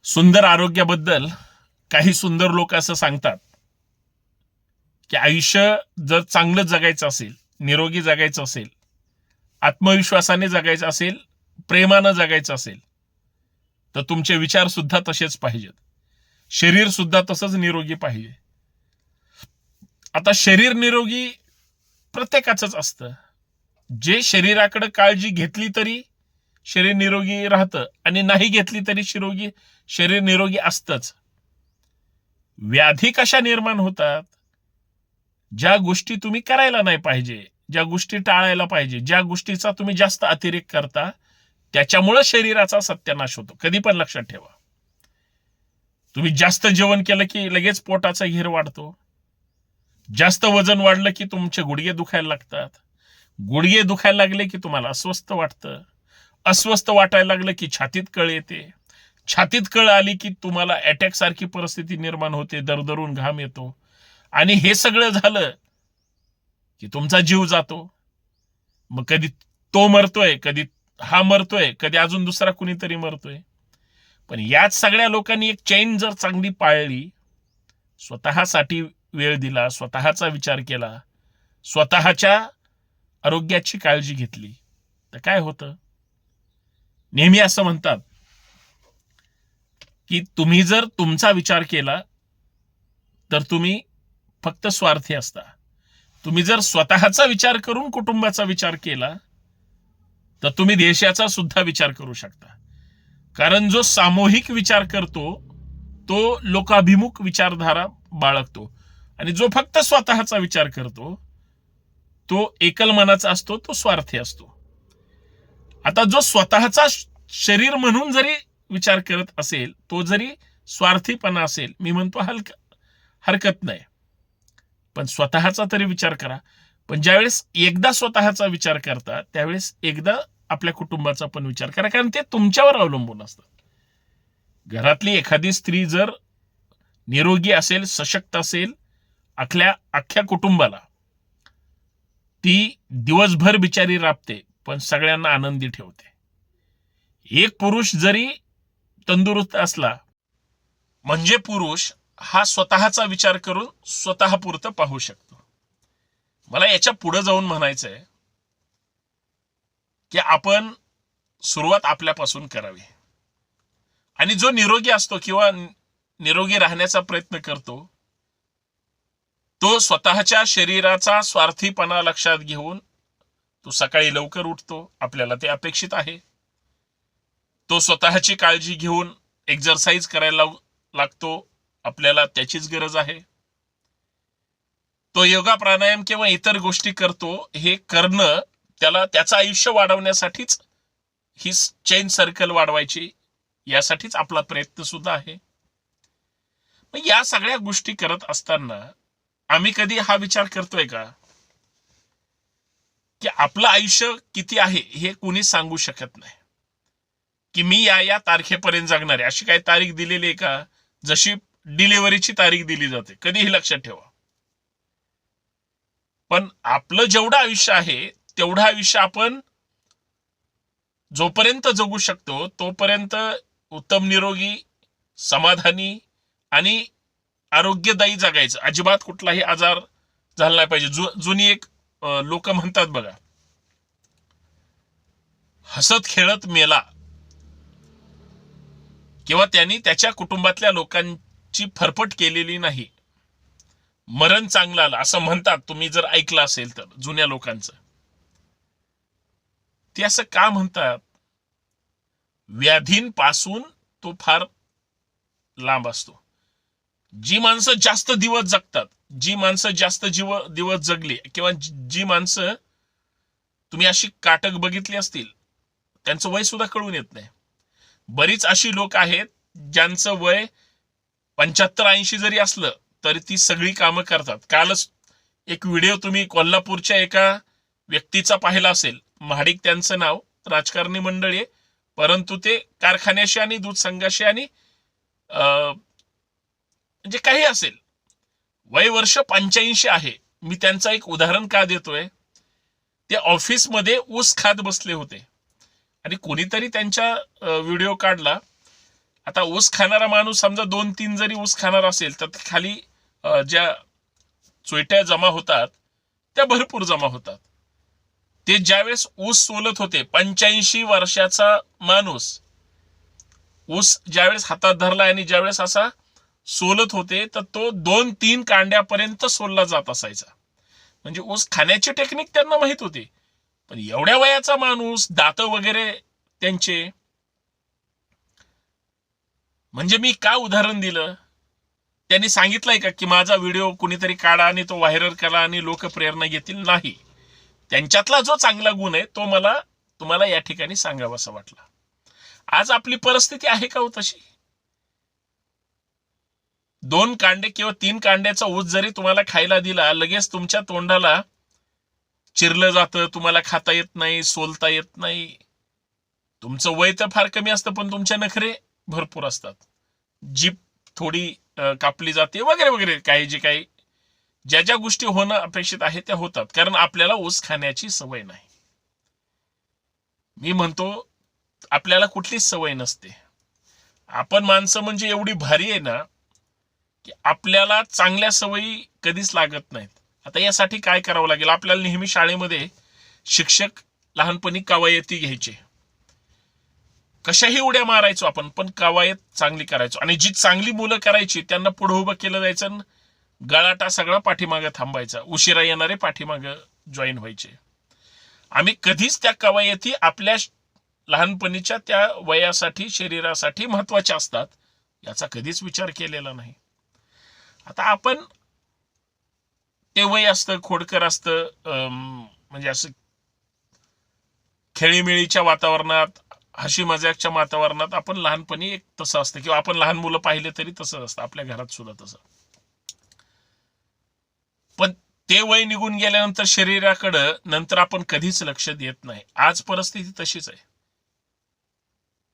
सुंदर आरोग्याबद्दल काही सुंदर लोक असं सांगतात की आयुष्य जर चांगलं जगायचं असेल, निरोगी जगायचं असेल, आत्मविश्वासाने जगायचं असेल, प्रेमानं जगायचं असेल, तर तुमचे विचार सुद्धा तसेच पाहिजेत. शरीर सुद्धा तसंच निरोगी पाहिजे. आता शरीर निरोगी प्रत्येकाचंच असतं. जे शरीराकडे काळजी घेतली तरी शरीर निरोगी राहतं आणि नाही घेतली तरी शरीर निरोगी असतंच. व्याधी कशा निर्माण होतात? ज्या गोष्टी तुम्ही करायला नाही पाहिजे, ज्या गोष्टी टाळायला पाहिजे, ज्या गोष्टीचा तुम्ही जास्त अतिरेक करता, त्याच्यामुळे शरीराचा सत्यानाश होतो. कधी पण लक्षात ठेवा. तुम्ही जास्त जेवण केलं की लगेच पोटाचा घेर वाढतो. जास्त वजन वाढलं की तुमचे गुडघे दुखायला लागतात. गुडघे दुखायला लागले की तुम्हाला अस्वस्थ वाटतं. अस्वस्थ वाटायला लागलं की छातीत कळ येते. छातीत कळ आली की तुम्हाला अटॅक सारखी परिस्थिती निर्माण होते. दरदरून घाम येतो. आणि हे सगळं झालं की तुमचा जीव जातो. मग कधी तो मरतोय, कधी हा मरतोय, कधी अजून दुसरा कुणीतरी मरतोय. पण याच सगळ्या लोकांनी एक चैन जर चांगली पाळली, स्वतःसाठी वेळ दिला, स्वतःचा विचार केला, स्वतःच्या आरोग्याची काळजी घेतली, तर काय होतं? नेहमी असं म्हणतात की तुम्ही जर तुमचा विचार केला तर तुम्ही फक्त स्वार्थी असता. तुम्ही जर स्वतःचा विचार करून कुटुंबाचा विचार केला तर तुम्ही देशाचा सुद्धा विचार करू शकता. कारण जो सामूहिक विचार करतो तो लोकाभिमुख विचारधारा बाळगतो आणि जो फक्त स्वतःचा विचार करतो तो एकल मनाचा असतो, तो स्वार्थी असतो. आता जो स्वतःचा शरीर म्हणून जरी विचार करत असेल, तो जरी स्वार्थीपणा असेल, मी म्हणतो हरकत नाही, पण स्वतःचा तरी विचार करा. पण ज्यावेळेस एकदा स्वतःचा विचार करता त्यावेळेस एकदा आपल्या कुटुंबाचा पण विचार करा, कारण ते तुमच्यावर अवलंबून असतं. घरातली एखादी स्त्री जर निरोगी असेल, सशक्त असेल, अख्ख्या कुटुंबाला ती दिवसभर बिचारी राबते पण सगळ्यांना आनंदी ठेवते. एक पुरुष जरी तंदुरुस्त असला म्हणजे पुरुष हा स्वतःचा विचार करून स्वतःपुरतं पाहू शकतो. मला याच्या पुढे जाऊन म्हणायचंय की आपण सुरुवात आपल्यापासून करावी. आणि जो निरोगी असतो किंवा निरोगी राहण्याचा प्रयत्न करतो तो स्वतःच्या शरीराचा स्वार्थीपणा लक्षात घेऊन तो सकाळी लवकर उठतो, आपल्याला ते अपेक्षित आहे. तो स्वतःची काळजी घेऊन एक्सरसाइज करायला लागतो, आपल्याला त्याचीच गरज आहे. तो योगा प्राणायाम किंवा इतर गोष्टी करतो, हे करणं त्याचं आयुष्य वाढवण्यासाठीच, ही चेन सर्कल वाढवायची, यासाठीच आपला प्रयत्न सुद्धा आहे. या सगळ्या गोष्टी करत असताना आम्ही कधी हा विचार करतोय का की आपलं आयुष्य किती आहे हे कोणी सांगू शकत नाही, की मी या तारखेपर्यंत जगणार आहे, अशी काही तारीख दिलेली आहे का? जशी डिलिव्हरीची तारीख दिली जाते, कधीही लक्षात ठेवा. पण आपलं जेवढं आयुष्य आहे तेवढं आयुष्य आपण जोपर्यंत जगू शकतो तोपर्यंत उत्तम, निरोगी, समाधानी आणि आरोग्यदायी जगायचं. अजिबात कुठलाही आजार झाला नाही पाहिजे. जुनी एक लोक म्हणतात बघा, हसत खेळत मेला किंवा त्यांनी त्याच्या कुटुंबातल्या लोकांची फरफट केलेली नाही, मरण चांगलं आलं, असं म्हणतात. तुम्ही जर ऐकलं असेल तर जुन्या लोकांचं. ते असं का म्हणतात? व्याधींपासून तो फार लांब असतो. जी माणसं जास्त दिवस जगतात, जी माणसं जास्त दिवस जगली, किंवा जी माणसं तुम्ही अशी काटक बघितली असतील, त्यांचं वय सुद्धा कळून येत नाही. बरीच अशी लोक आहेत ज्यांचं वय 75-80 जरी असलं तरी ती सगळी कामं करतात. कालच एक व्हिडिओ तुम्ही कोल्हापूरच्या एका व्यक्तीचा पाहिला असेल. महाडिक त्यांचं नाव, राजकारणी मंडळी, परंतु ते कारखान्याशी आणि दूध संघाशी आणि म्हणजे काही असेल, वय वर्ष 85 आहे. मी त्यांचं एक उदाहरण का देतोय, ते ऑफिसमध्ये ऊस खात बसले होते आणि कोणीतरी त्यांच्या व्हिडिओ काढला आता ऊस खाणारा माणूस समजा 2-3 जरी ऊस खाणार असेल तर खाली ज्या चोयट्या जमा होतात त्या भरपूर जमा होतात. ते ज्यावेळेस ऊस सोलत होते, 85 वर्षाचा माणूस ऊस ज्यावेळेस हातात धरला आणि ज्यावेळेस असा सोलत होते तर तो 2-3 कांड्यापर्यंत सोलला जात असायचा. म्हणजे ऊस खाण्याची टेक्निक त्यांना माहित होती. पण एवढ्या वयाचा माणूस, दात वगैरे त्यांचे, म्हणजे मी का उदाहरण दिलं, त्यांनी सांगितलंय का की माझा व्हिडिओ कुणीतरी काढा आणि तो व्हायरल करा आणि लोक प्रेरणा घेतील? नाही. त्यांच्यातला जो चांगला गुण आहे तो मला तुम्हाला या ठिकाणी सांगावासा वाटला. आज आपली परिस्थिती आहे का हो तशी? 2 कांडे किंवा 3 कांड्याचा ऊस जरी तुम्हाला खायला दिला, लगेच तुमच्या तोंडाला चिरलं जातं, तुम्हाला खाता येत नाही, सोलता येत नाही. तुमचं वय तर फार कमी असतं पण तुमच्या नखरे भरपूर असतात. जीभ थोडी कापली जाते वगैरे वगैरे, काही जे काही ज्या ज्या गोष्टी होणं अपेक्षित आहे त्या होतात, कारण आपल्याला ऊस खाण्याची सवय नाही. मी म्हणतो आपल्याला कुठलीच सवय नसते. आपण माणसं म्हणजे एवढी भारी आहे ना की आपल्याला चांगल्या सवयी कधीच लागत नाहीत. आता यासाठी काय करावं लागेल? आपल्याला नेहमी शाळेमध्ये शिक्षक लहानपणी कवायती घ्यायचे, कशाही उड्या मारायचो आपण, पण कवायत चांगली करायचो. आणि जी चांगली मुलं करायची त्यांना पुढे उभं केलं जायचं, गळाटा सगळा पाठीमागं थांबायचा, उशिरा येणारे पाठीमागं जॉईन व्हायचे. आम्ही कधीच त्या कवायती आपल्या लहानपणीच्या त्या वयासाठी, शरीरासाठी महत्वाच्या असतात याचा कधीच विचार केलेला नाही. आता आपण ते वय असतं, खोडकर असतं, म्हणजे असं खेळीमेळीच्या वातावरणात, हशी मजाकच्या वातावरणात आपण लहानपणी एक तसं असतं, किंवा आपण लहान मुलं पाहिले तरी तसं असतं, आपल्या घरात सुद्धा तसं. पण ते वय निघून गेल्यानंतर शरीराकडं नंतर आपण कधीच लक्ष देत नाही. आज परिस्थिती तशीच आहे.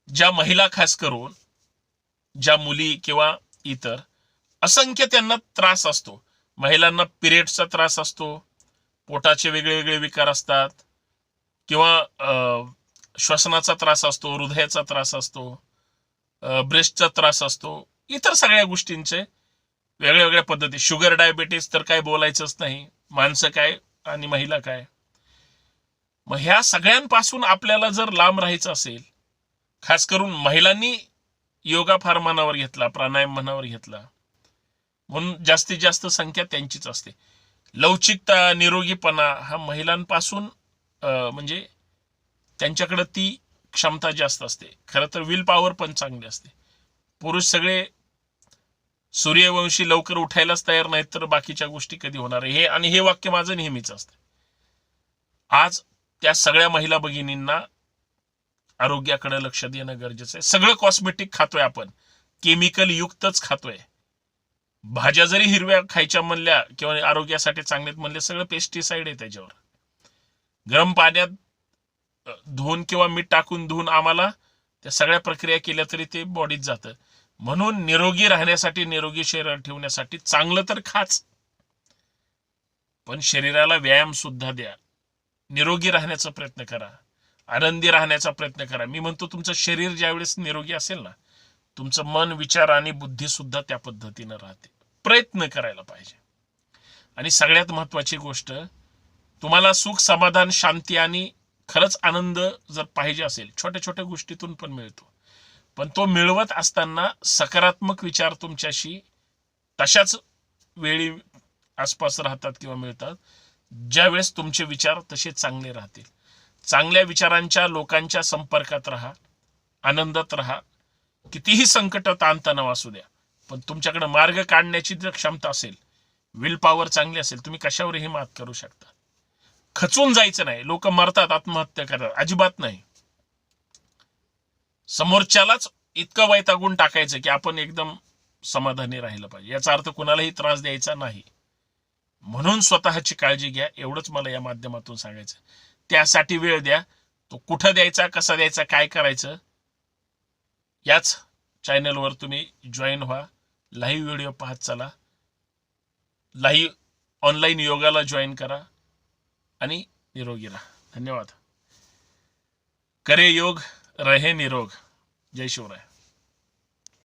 ज्या महिला, खास करून ज्या मुली किंवा इतर, असंख्य त्यांना त्रास असतो. महिलांना पिरियडचा त्रास असतो, पोटाचे वेगळे वेगळे विकार असतात, किंवा श्वसनाचा त्रास असतो, हृदयाचा त्रास असतो, ब्रेस्टचा त्रास असतो, इतर सगळ्या गोष्टींचे वेगळ्या वेगळ्या पद्धती. शुगर, डायबिटीस तर काय बोलायचंच नाही, माणसं काय आणि महिला काय. मग ह्या सगळ्यांपासून आपल्याला जर लांब राहायचं असेल, खास करून महिलांनी योगा फार मनावर घेतला, प्राणायाम मनावर घेतला, म्हणून जास्तीत जास्त संख्या त्यांचीच असते. लवचिकता, निरोगीपणा हा महिलांपासून म्हणजे त्यांच्याकडे ती क्षमता जास्त असते. खरं तर विल पॉवर पण चांगली असते. पुरुष सगळे सूर्यवंशी लवकर उठायलाच तयार नाहीत, तर बाकीच्या गोष्टी कधी होणार आहे? आणि हे वाक्य माझं नेहमीच असतं. आज त्या सगळ्या महिला भगिनींना आरोग्याकडे लक्ष देणं गरजेचं आहे. सगळं कॉस्मेटिक खातोय आपण, केमिकल युक्तच खातोय. भाज्या जरी हिरव्या खायच्या म्हणल्या किंवा आरोग्यासाठी चांगलेत म्हणले, सगळं पेस्टिसाइड आहे त्याच्यावर. गरम पाण्यात धुवून किंवा मीठ टाकून धुवून आम्हाला त्या सगळ्या प्रक्रिया केल्या तरी ते बॉडीत जातं. म्हणून निरोगी राहण्यासाठी, निरोगी शरीर ठेवण्यासाठी चांगलं तर खाच, पण शरीराला व्यायाम सुद्धा द्या. निरोगी राहण्याचा प्रयत्न करा, आनंदी राहण्याचा प्रयत्न करा. मी म्हणतो तुमचं शरीर ज्यावेळेस निरोगी असेल ना, तुमचं मन, विचार आणि बुद्धी सुद्धा त्या पद्धतीनं राहते. प्रयत्न करायला पाहिजे. आणि सगळ्यात महत्वाची गोष्ट, तुम्हाला सुख, समाधान, शांती आणि खरंच आनंद जर पाहिजे असेल, छोट्या छोट्या गोष्टीतून पण मिळतो. पण तो मिळवत असताना सकारात्मक विचार तुमच्याशी तशाच वेळी आसपास राहतात किंवा मिळतात, ज्यावेळेस तुमचे विचार तसे चांगले राहतील. चांगल्या विचारांच्या लोकांच्या संपर्कात राहा, आनंदात राहा. कितीही संकट, ताणतणाव असू द्या, पण तुमच्याकडे मार्ग काढण्याची जर क्षमता असेल, विल पॉवर चांगली असेल, तुम्ही कशावरही मात करू शकता. खचून जायचं नाही. लोक मरतात, आत्महत्या करतात, अजिबात नाही. समोरच्यालाच इतकं वैतागून टाकायचं की आपण एकदम समाधानी राहिलं पाहिजे. याचा अर्थ कुणालाही त्रास द्यायचा नाही. म्हणून स्वतःची काळजी घ्या, एवढंच मला या माध्यमातून सांगायचं. त्यासाठी वेळ द्या. तो कुठं द्यायचा, कसा द्यायचा, काय करायचं, याच चॅनलवर तुम्ही जॉईन व्हा. लाईव्ह व्हिडिओ पाहत चला. लाईव्ह ऑनलाईन योगाला जॉईन करा आणि निरोगी राहा. धन्यवाद. करे योग, रहे निरोग. जय शिवराय.